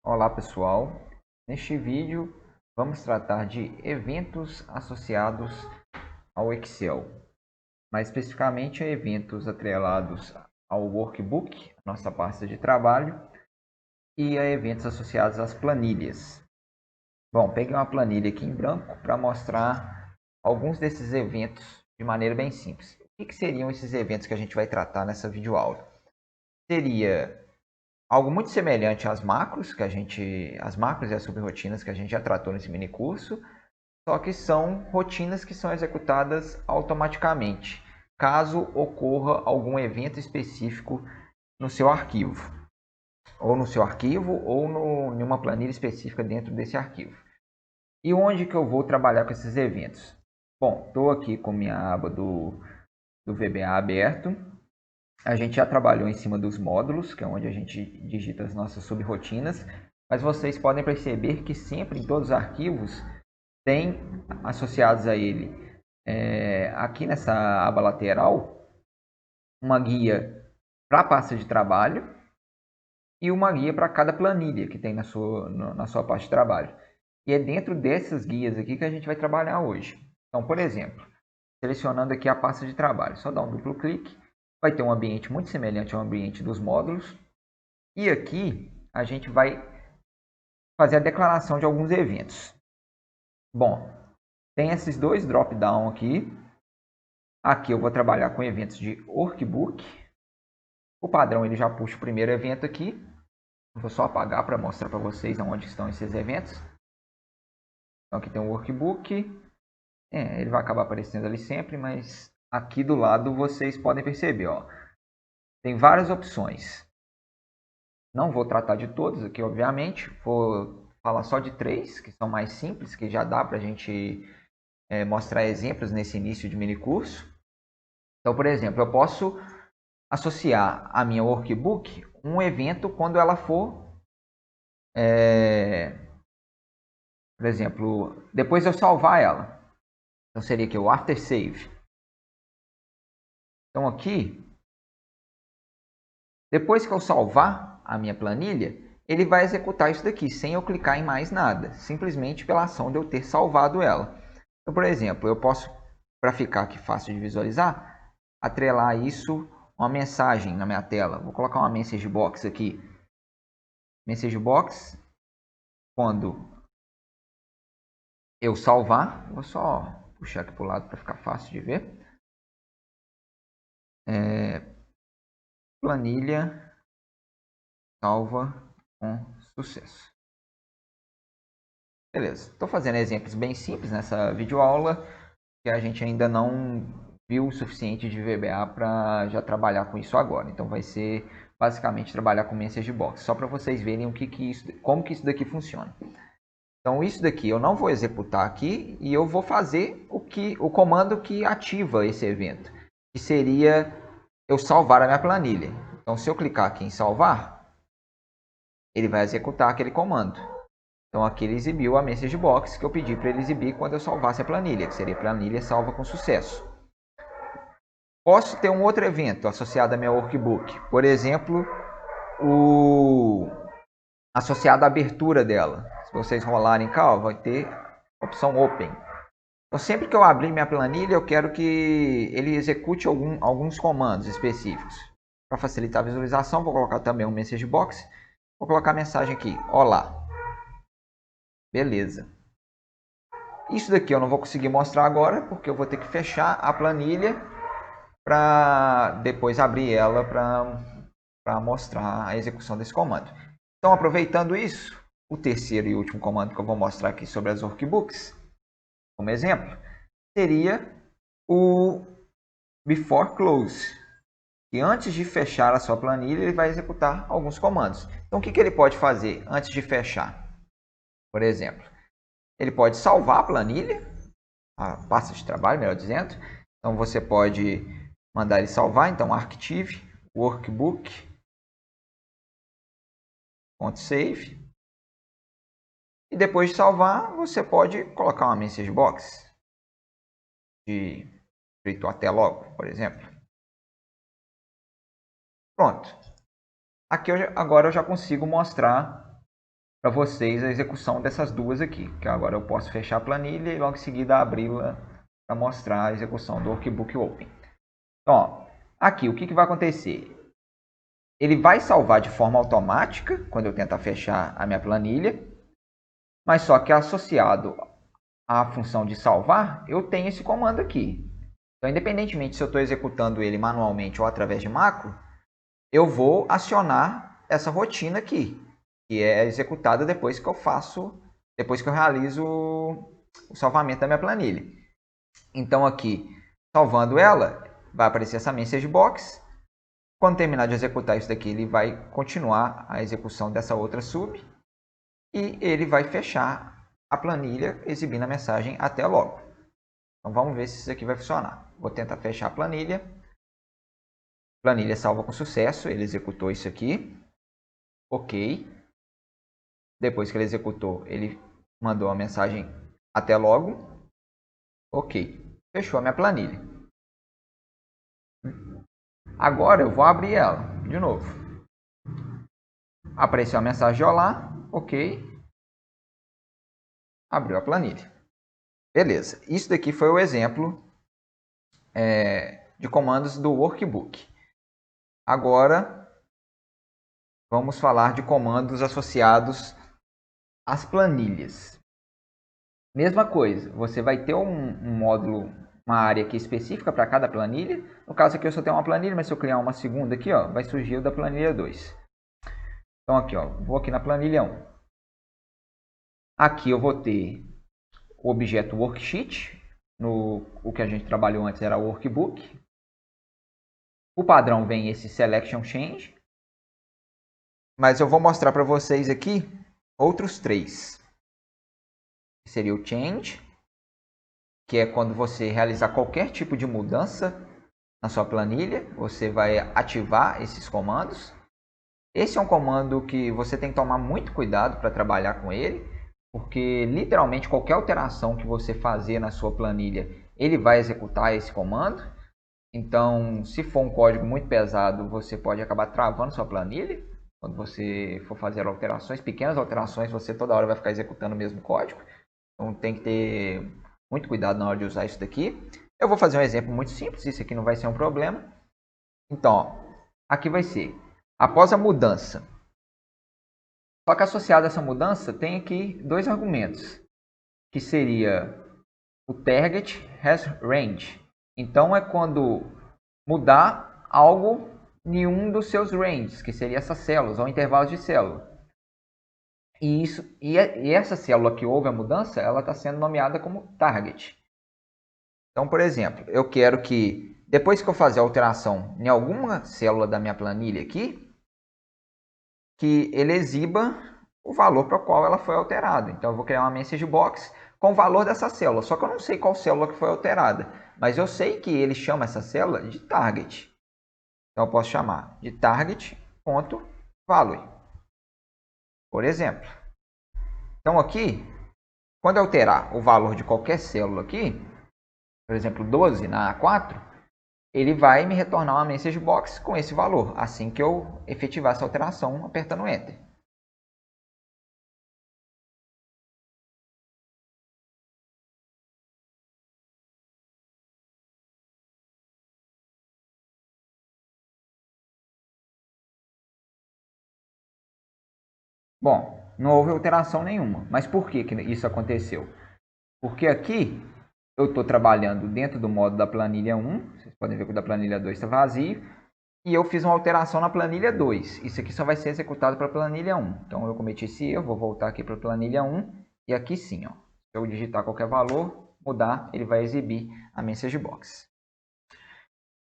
Olá pessoal, neste vídeo vamos tratar de eventos associados ao Excel, mais especificamente a eventos atrelados ao Workbook, nossa pasta de trabalho, e a eventos associados às planilhas. Bom, peguei uma planilha aqui em branco para mostrar alguns desses eventos de maneira bem simples. O que seriam esses eventos que a gente vai tratar nessa videoaula? Seria algo muito semelhante às macros, as macros e as subrotinas que a gente já tratou nesse mini curso, só que são rotinas que são executadas automaticamente, caso ocorra algum evento específico no seu arquivo, ou em uma planilha específica dentro desse arquivo. E onde que eu vou trabalhar com esses eventos? Bom, estou aqui com minha aba do VBA aberto. A gente já trabalhou em cima dos módulos, que é onde a gente digita as nossas subrotinas, mas vocês podem perceber que sempre em todos os arquivos tem associados a ele, aqui nessa aba lateral, uma guia para a pasta de trabalho e uma guia para cada planilha que tem na sua pasta de trabalho. E é dentro dessas guias aqui que a gente vai trabalhar hoje. Então, por exemplo, selecionando aqui a pasta de trabalho, só dar um duplo clique, vai ter um ambiente muito semelhante ao ambiente dos módulos. E aqui a gente vai fazer a declaração de alguns eventos. Bom, tem esses dois drop-down aqui. Aqui eu vou trabalhar com eventos de workbook. O padrão ele já puxa o primeiro evento aqui. Vou só apagar para mostrar para vocês onde estão esses eventos. Então aqui tem o workbook. Ele vai acabar aparecendo ali sempre, mas aqui do lado vocês podem perceber, ó, tem várias opções. Não vou tratar de todos aqui, obviamente. Vou falar só de 3, que são mais simples, que já dá para a gente mostrar exemplos nesse início de mini curso. Então, por exemplo, eu posso associar a minha workbook um evento quando ela for, por exemplo, depois eu salvar ela. Então, seria aqui o after save. Então, aqui, depois que eu salvar a minha planilha, ele vai executar isso daqui, sem eu clicar em mais nada, simplesmente pela ação de eu ter salvado ela. Então, por exemplo, eu posso, para ficar aqui fácil de visualizar, atrelar isso a uma mensagem na minha tela. Vou colocar uma message box aqui. Message box, quando eu salvar, vou só puxar aqui para o lado para ficar fácil de ver. Planilha salva com sucesso. Beleza, estou fazendo exemplos bem simples nessa videoaula, que a gente ainda não viu o suficiente de VBA para já trabalhar com isso agora. Então vai ser basicamente trabalhar com message box, só para vocês verem como que isso daqui funciona. Então isso daqui eu não vou executar aqui e eu vou fazer o comando que ativa esse evento, que seria eu salvar a minha planilha. Então se eu clicar aqui em salvar, ele vai executar aquele comando. Então aqui ele exibiu a message box que eu pedi para ele exibir quando eu salvasse a planilha, que seria planilha salva com sucesso. Posso ter um outro evento associado à minha workbook, por exemplo, associado à abertura dela. Se vocês rolarem cá, ó, vai ter a opção Open. Então, sempre que eu abrir minha planilha, eu quero que ele execute alguns comandos específicos. Para facilitar a visualização, vou colocar também um message box. Vou colocar a mensagem aqui, olá. Beleza. Isso daqui eu não vou conseguir mostrar agora, porque eu vou ter que fechar a planilha para depois abrir ela para mostrar a execução desse comando. Então, aproveitando isso, o terceiro e último comando que eu vou mostrar aqui sobre as workbooks, como exemplo, seria o before close. E antes de fechar a sua planilha, ele vai executar alguns comandos. Então, o que ele pode fazer antes de fechar? Por exemplo, ele pode salvar a planilha, a pasta de trabalho, melhor dizendo. Então, você pode mandar ele salvar. Então, archive workbook.save. E depois de salvar, você pode colocar uma message box de escrito até logo, por exemplo. Pronto. Aqui agora eu já consigo mostrar para vocês a execução dessas duas aqui, que agora eu posso fechar a planilha e logo em seguida abri-la para mostrar a execução do Workbook Open. Então, ó, aqui o que vai acontecer? Ele vai salvar de forma automática quando eu tentar fechar a minha planilha, mas só que associado à função de salvar, eu tenho esse comando aqui. Então, independentemente se eu estou executando ele manualmente ou através de macro, eu vou acionar essa rotina aqui, que é executada depois que eu realizo o salvamento da minha planilha. Então, aqui, salvando ela, vai aparecer essa message box. Quando terminar de executar isso daqui, ele vai continuar a execução dessa outra sub e ele vai fechar a planilha exibindo a mensagem até logo. Então vamos ver se isso aqui vai funcionar. Vou tentar fechar a planilha. Planilha salva com sucesso, ele executou isso aqui. Ok. Depois que ele executou, ele mandou a mensagem até logo. Ok. Fechou a minha planilha. Agora eu vou abrir ela de novo. Apareceu a mensagem de olá. Ok. Abriu a planilha. Beleza. Isso daqui foi o exemplo de comandos do Workbook. Agora vamos falar de comandos associados às planilhas. Mesma coisa, você vai ter um módulo, uma área aqui específica para cada planilha. No caso aqui eu só tenho uma planilha, mas se eu criar uma segunda aqui, ó, vai surgir o da planilha 2. Então aqui, ó, vou aqui na planilha 1. Aqui eu vou ter o objeto worksheet. O que a gente trabalhou antes era o workbook. O padrão vem esse selection change. Mas eu vou mostrar para vocês aqui outros 3. Seria o change, que é quando você realizar qualquer tipo de mudança na sua planilha, você vai ativar esses comandos. Esse é um comando que você tem que tomar muito cuidado para trabalhar com ele, porque literalmente qualquer alteração que você fazer na sua planilha, ele vai executar esse comando. Então, se for um código muito pesado, você pode acabar travando sua planilha. Quando você for fazer alterações, pequenas alterações, você toda hora vai ficar executando o mesmo código. Então, tem que ter muito cuidado na hora de usar isso daqui. Eu vou fazer um exemplo muito simples, isso aqui não vai ser um problema. Então, ó, aqui vai ser, após a mudança. Só que associado a essa mudança, tem aqui 2 argumentos, que seria o target has range. Então, é quando mudar algo em um dos seus ranges, que seria essas células, ou intervalos de célula. E essa célula que houve a mudança, ela está sendo nomeada como target. Então, por exemplo, eu quero que, depois que eu fazer a alteração em alguma célula da minha planilha aqui, que ele exiba o valor para o qual ela foi alterada. Então, eu vou criar uma message box com o valor dessa célula. Só que eu não sei qual célula que foi alterada. Mas eu sei que ele chama essa célula de target. Então, eu posso chamar de target.value, por exemplo. Então, aqui, quando eu alterar o valor de qualquer célula aqui, por exemplo, 12 na A4, ele vai me retornar uma message box com esse valor, assim que eu efetivar essa alteração apertando Enter. Bom, não houve alteração nenhuma. Mas por que isso aconteceu? Porque aqui eu estou trabalhando dentro do modo da planilha 1. Vocês podem ver que o da planilha 2 está vazio. E eu fiz uma alteração na planilha 2. Isso aqui só vai ser executado para a planilha 1. Então eu cometi esse erro, vou voltar aqui para a planilha 1. E aqui sim, ó, se eu digitar qualquer valor, mudar, ele vai exibir a message box.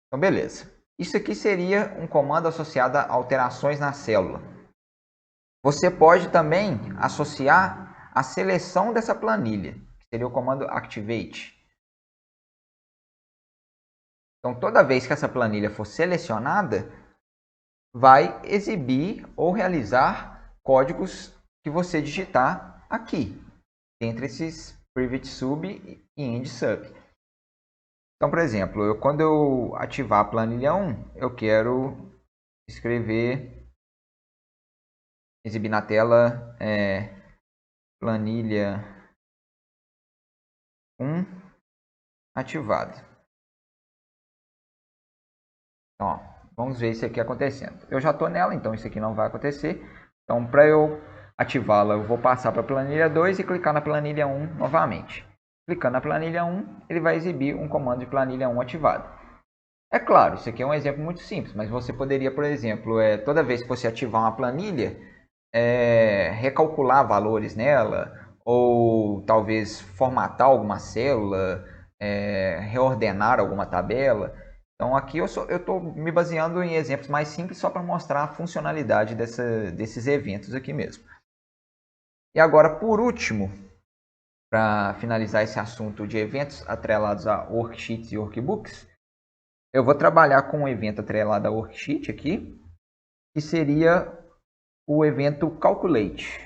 Então beleza. Isso aqui seria um comando associado a alterações na célula. Você pode também associar a seleção dessa planilha, que seria o comando activate. Então, toda vez que essa planilha for selecionada, vai exibir ou realizar códigos que você digitar aqui, entre esses private sub e end sub. Então, por exemplo, quando eu ativar a planilha 1, eu quero escrever exibir na tela planilha 1 ativado. Então, ó, vamos ver isso aqui acontecendo. Eu já estou nela, então isso aqui não vai acontecer. Então, para eu ativá-la, eu vou passar para a planilha 2 e clicar na planilha 1 novamente. Clicando na planilha 1, ele vai exibir um comando de planilha 1 ativado. É claro, isso aqui é um exemplo muito simples, mas você poderia, por exemplo, toda vez que você ativar uma planilha, recalcular valores nela, ou talvez formatar alguma célula, reordenar alguma tabela. Então aqui eu estou me baseando em exemplos mais simples só para mostrar a funcionalidade desses eventos aqui mesmo. E agora, por último, para finalizar esse assunto de eventos atrelados a worksheets e workbooks, eu vou trabalhar com um evento atrelado a worksheet aqui, que seria o evento calculate.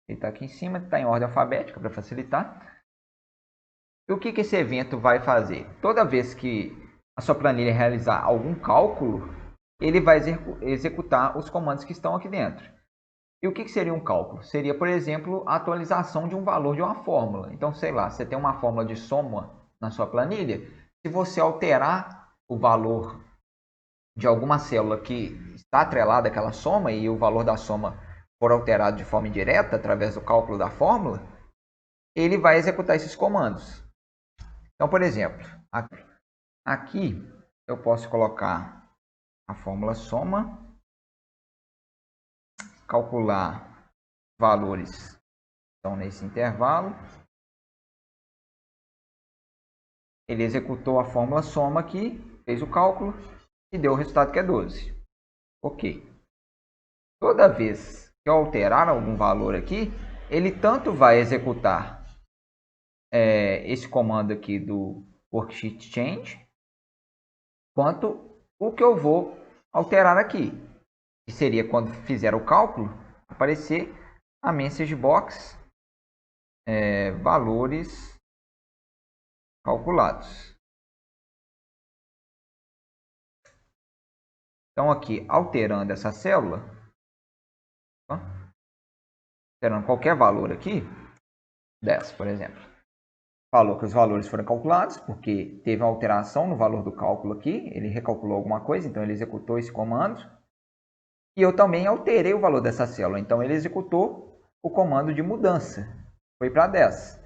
Ele está aqui em cima, está em ordem alfabética para facilitar. E o que esse evento vai fazer? Toda vez que a sua planilha realizar algum cálculo, ele vai executar os comandos que estão aqui dentro. E o que seria um cálculo? Seria, por exemplo, a atualização de um valor de uma fórmula. Então, sei lá, você tem uma fórmula de soma na sua planilha. Se você alterar o valor de alguma célula que está atrelada àquela soma e o valor da soma for alterado de forma indireta através do cálculo da fórmula, ele vai executar esses comandos. Então, por exemplo, aqui eu posso colocar a fórmula soma, calcular valores que estão nesse intervalo. Ele executou a fórmula soma aqui, fez o cálculo e deu o resultado que é 12. Ok. Toda vez que eu alterar algum valor aqui, ele tanto vai executar esse comando aqui do worksheet change, quanto o que eu vou alterar aqui, que seria quando fizer o cálculo, aparecer a message box valores calculados. Então aqui, alterando essa célula, alterando qualquer valor aqui, 10, por exemplo, falou que os valores foram calculados, porque teve uma alteração no valor do cálculo aqui, ele recalculou alguma coisa, então ele executou esse comando. E eu também alterei o valor dessa célula, então ele executou o comando de mudança, foi para 10.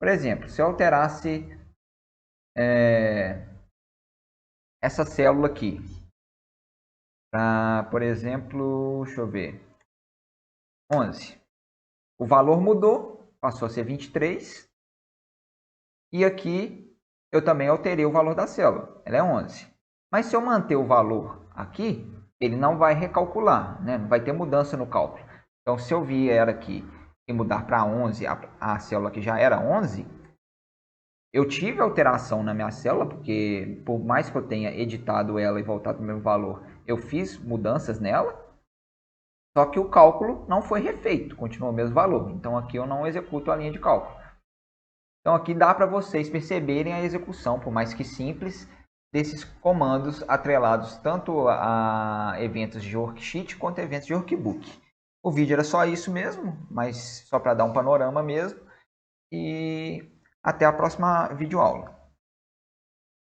Por exemplo, se eu alterasse essa célula aqui, por exemplo, deixa eu ver, 11. O valor mudou, passou a ser 23. E aqui eu também alterei o valor da célula, ela é 11. Mas se eu manter o valor aqui, ele não vai recalcular, né? Não vai ter mudança no cálculo. Então, se eu vier aqui e mudar para 11, a célula que já era 11, eu tive alteração na minha célula, porque por mais que eu tenha editado ela e voltado para o mesmo valor, eu fiz mudanças nela, só que o cálculo não foi refeito, continua o mesmo valor. Então, aqui eu não executo a linha de cálculo. Então, aqui dá para vocês perceberem a execução, por mais que simples, desses comandos atrelados tanto a eventos de worksheet quanto a eventos de workbook. O vídeo era só isso mesmo, mas só para dar um panorama mesmo. E até a próxima videoaula.